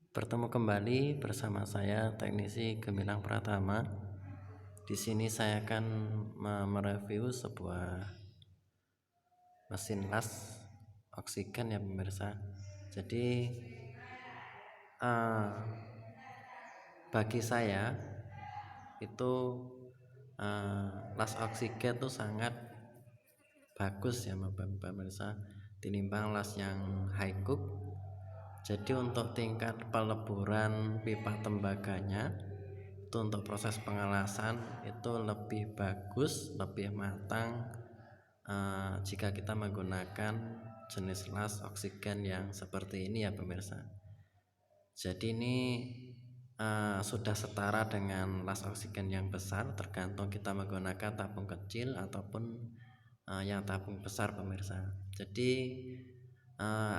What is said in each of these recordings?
Bertemu kembali bersama saya Teknisi Gemilang Pratama. Di sini saya akan mereview sebuah mesin las oksigen ya pemirsa. Jadi bagi saya itu las oksigen itu sangat bagus ya pemirsa tinimbang las yang high cook. Jadi untuk tingkat peleburan pipa tembaganya itu untuk proses pengelasan itu lebih bagus, lebih matang jika kita menggunakan jenis las oksigen yang seperti ini ya pemirsa. Jadi ini sudah setara dengan las oksigen yang besar, tergantung kita menggunakan tabung kecil ataupun yang tabung besar pemirsa. Jadi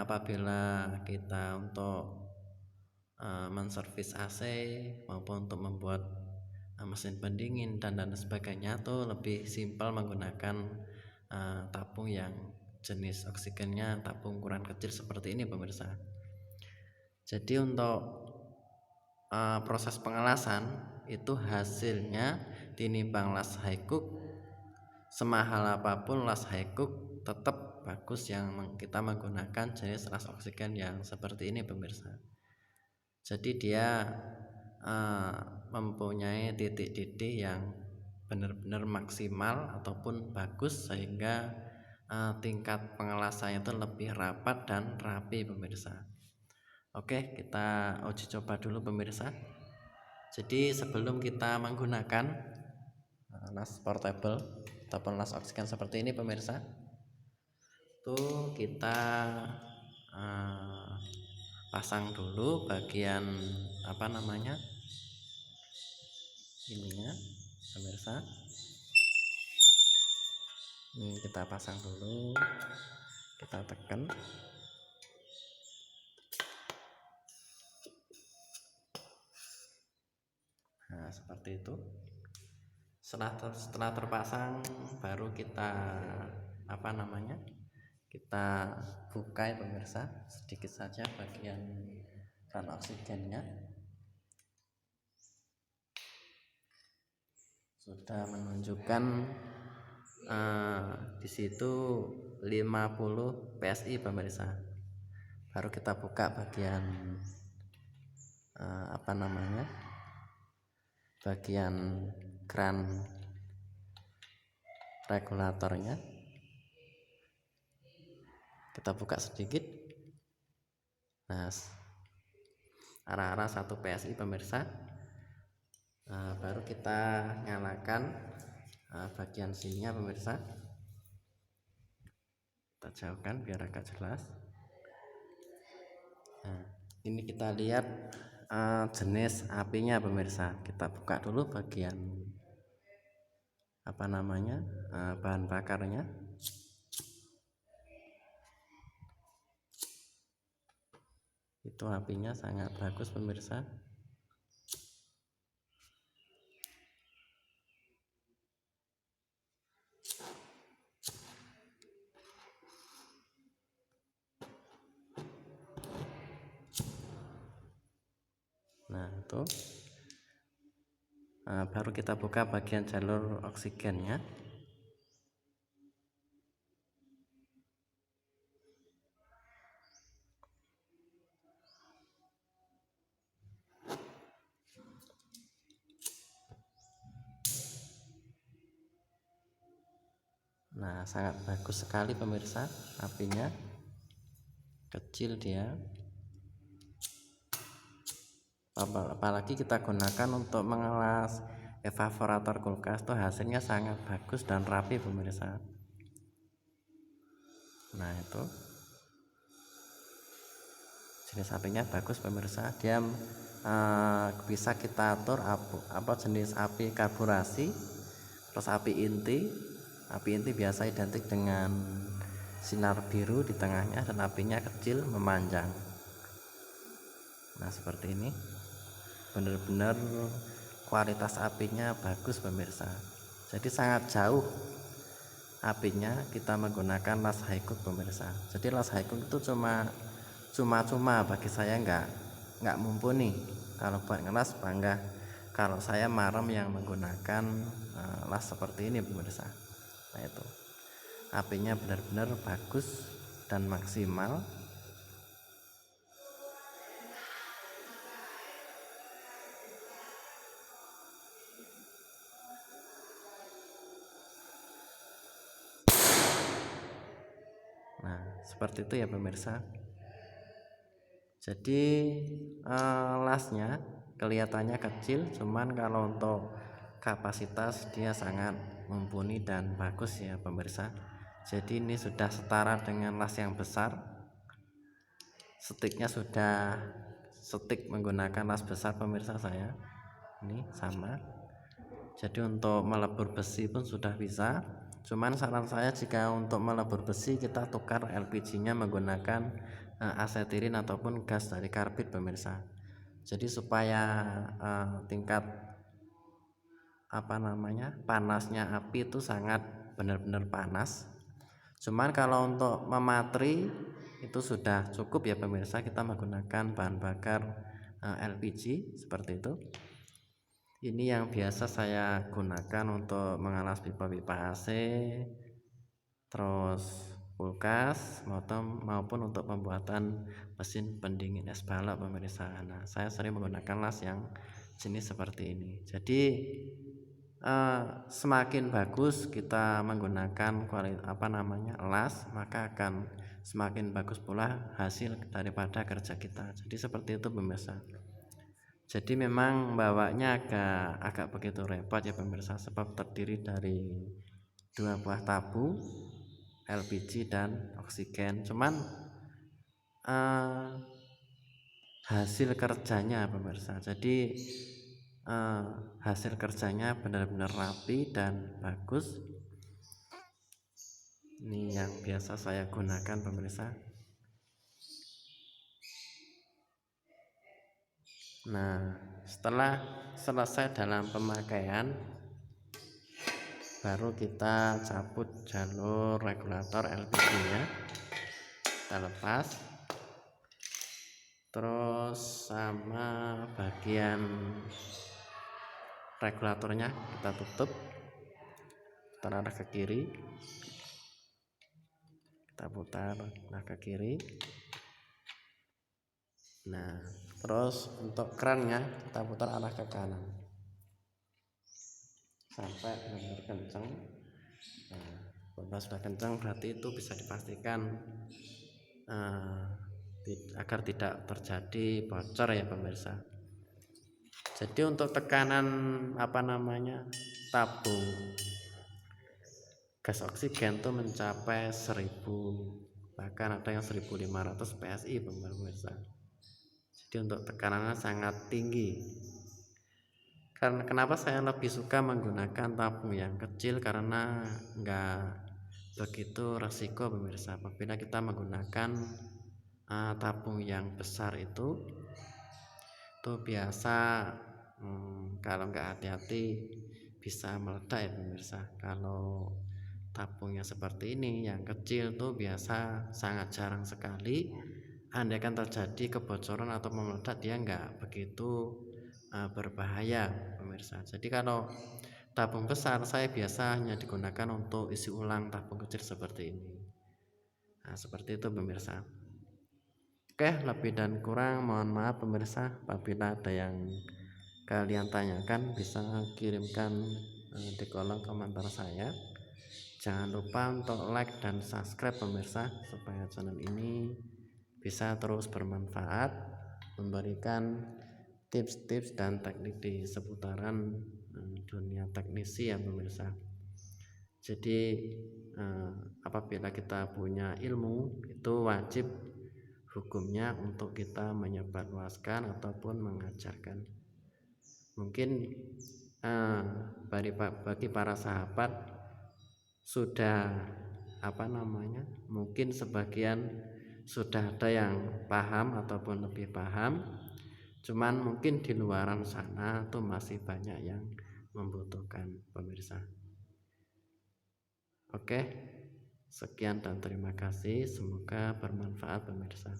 apabila kita untuk menservis AC maupun untuk membuat mesin pendingin dan sebagainya tuh lebih simpel menggunakan tabung yang jenis oksigennya tabung ukuran kecil seperti ini pemirsa. Jadi untuk proses pengelasan itu hasilnya tinimbang las high cook, semahal apapun las high cook tetap bagus yang kita menggunakan jenis las oksigen yang seperti ini pemirsa. Jadi dia mempunyai titik-titik yang benar-benar maksimal ataupun bagus sehingga tingkat pengelasannya itu lebih rapat dan rapi pemirsa. Oke, kita uji coba dulu pemirsa. Jadi sebelum kita menggunakan las portable ataupun las oksigen seperti ini pemirsa, tuh kita pasang dulu bagian ininya pemirsa. Ini kita pasang dulu, kita tekan. Nah seperti itu. Setelah terpasang baru kita kita buka ya pemirsa, sedikit saja bagian keran oksigennya. Sudah menunjukkan di situ 50 PSI pemirsa. Baru kita buka bagian bagian keran regulatornya. Kita buka sedikit. Nah, arah-arah 1 PSI pemirsa. Baru kita nyalakan bagian sininya pemirsa. Kita jauhkan biar agak jelas. Nah, ini kita lihat jenis apinya pemirsa. Kita buka dulu bagian bahan bakarnya. Itu apinya sangat bagus pemirsa. Nah itu baru kita buka bagian jalur oksigennya. Nah sangat bagus sekali pemirsa, apinya kecil dia, apalagi kita gunakan untuk mengelas evaporator kulkas tuh hasilnya sangat bagus dan rapi pemirsa. Nah itu jenis apinya bagus pemirsa, dia bisa kita atur jenis api karburasi, terus api inti. Api inti biasa identik dengan sinar biru di tengahnya dan apinya kecil memanjang. Nah seperti ini, benar-benar kualitas apinya bagus pemirsa. Jadi sangat jauh apinya kita menggunakan las high cook pemirsa. Jadi las high cook itu cuma bagi saya enggak nggak mumpuni. Kalau buat ngelas bangga kalau saya marem yang menggunakan las seperti ini pemirsa. Nah itu apinya benar-benar bagus dan maksimal. Nah seperti itu ya pemirsa. Jadi lasnya kelihatannya kecil, cuman kalau untuk kapasitas dia sangat mumpuni dan bagus ya pemirsa. Jadi ini sudah setara dengan las yang besar. Stiknya sudah stik menggunakan las besar pemirsa saya. Ini sama. Jadi untuk melebur besi pun sudah bisa. Cuman saran saya jika untuk melebur besi kita tukar LPG nya menggunakan asetirin ataupun gas dari karbit pemirsa. Jadi supaya tingkat panasnya api itu sangat benar-benar panas. Cuman kalau untuk mematri itu sudah cukup ya pemirsa, kita menggunakan bahan bakar LPG seperti itu. Ini yang biasa saya gunakan untuk mengalas pipa-pipa AC, terus kulkas maupun untuk pembuatan mesin pendingin es balok pemirsa. Nah, saya sering menggunakan las yang jenis seperti ini. Jadi semakin bagus kita menggunakan las, maka akan semakin bagus pula hasil daripada kerja kita. Jadi seperti itu pemirsa. Jadi memang bawanya agak begitu repot ya pemirsa, sebab terdiri dari 2 buah tabung LPG dan oksigen. Cuman hasil kerjanya pemirsa, jadi hasil kerjanya benar-benar rapi dan bagus. Ini yang biasa saya gunakan pemirsa. Nah setelah selesai dalam pemakaian, baru kita cabut jalur regulator LPG nya, kita lepas, terus sama bagian regulatornya kita tutup, kita arah ke kiri, kita putar arah ke kiri. Nah terus untuk kerannya kita putar arah ke kanan sampai benar-benar kencang. Nah, kalau sudah kencang berarti itu bisa dipastikan agar tidak terjadi bocor ya pemirsa. Jadi untuk tekanan tabung gas oksigen itu mencapai 1000, bahkan ada yang 1500 PSI pemirsa. Jadi untuk tekanannya sangat tinggi. Karena kenapa saya lebih suka menggunakan tabung yang kecil, karena enggak begitu resiko pemirsa. Apabila kita menggunakan tabung yang besar itu biasa kalau enggak hati-hati bisa meledak ya pemirsa. Kalau tabungnya seperti ini yang kecil tuh biasa sangat jarang sekali. Andaikan terjadi kebocoran atau meledak, dia enggak begitu berbahaya pemirsa. Jadi kalau tabung besar saya biasa hanya digunakan untuk isi ulang tabung kecil seperti ini. Nah seperti itu pemirsa. Oke, lebih dan kurang mohon maaf pemirsa. Apabila ada yang kalian tanyakan bisa kirimkan di kolom komentar saya. Jangan lupa untuk like dan subscribe pemirsa, supaya channel ini bisa terus bermanfaat, memberikan tips-tips dan teknik di seputaran dunia teknisi ya pemirsa. Jadi apabila kita punya ilmu, itu wajib hukumnya untuk kita menyebarluaskan ataupun mengajarkan. Mungkin bagi para sahabat sudah mungkin sebagian sudah ada yang paham ataupun lebih paham, cuman mungkin di luaran sana tuh masih banyak yang membutuhkan pemirsa. Oke, sekian dan terima kasih, semoga bermanfaat pemirsa.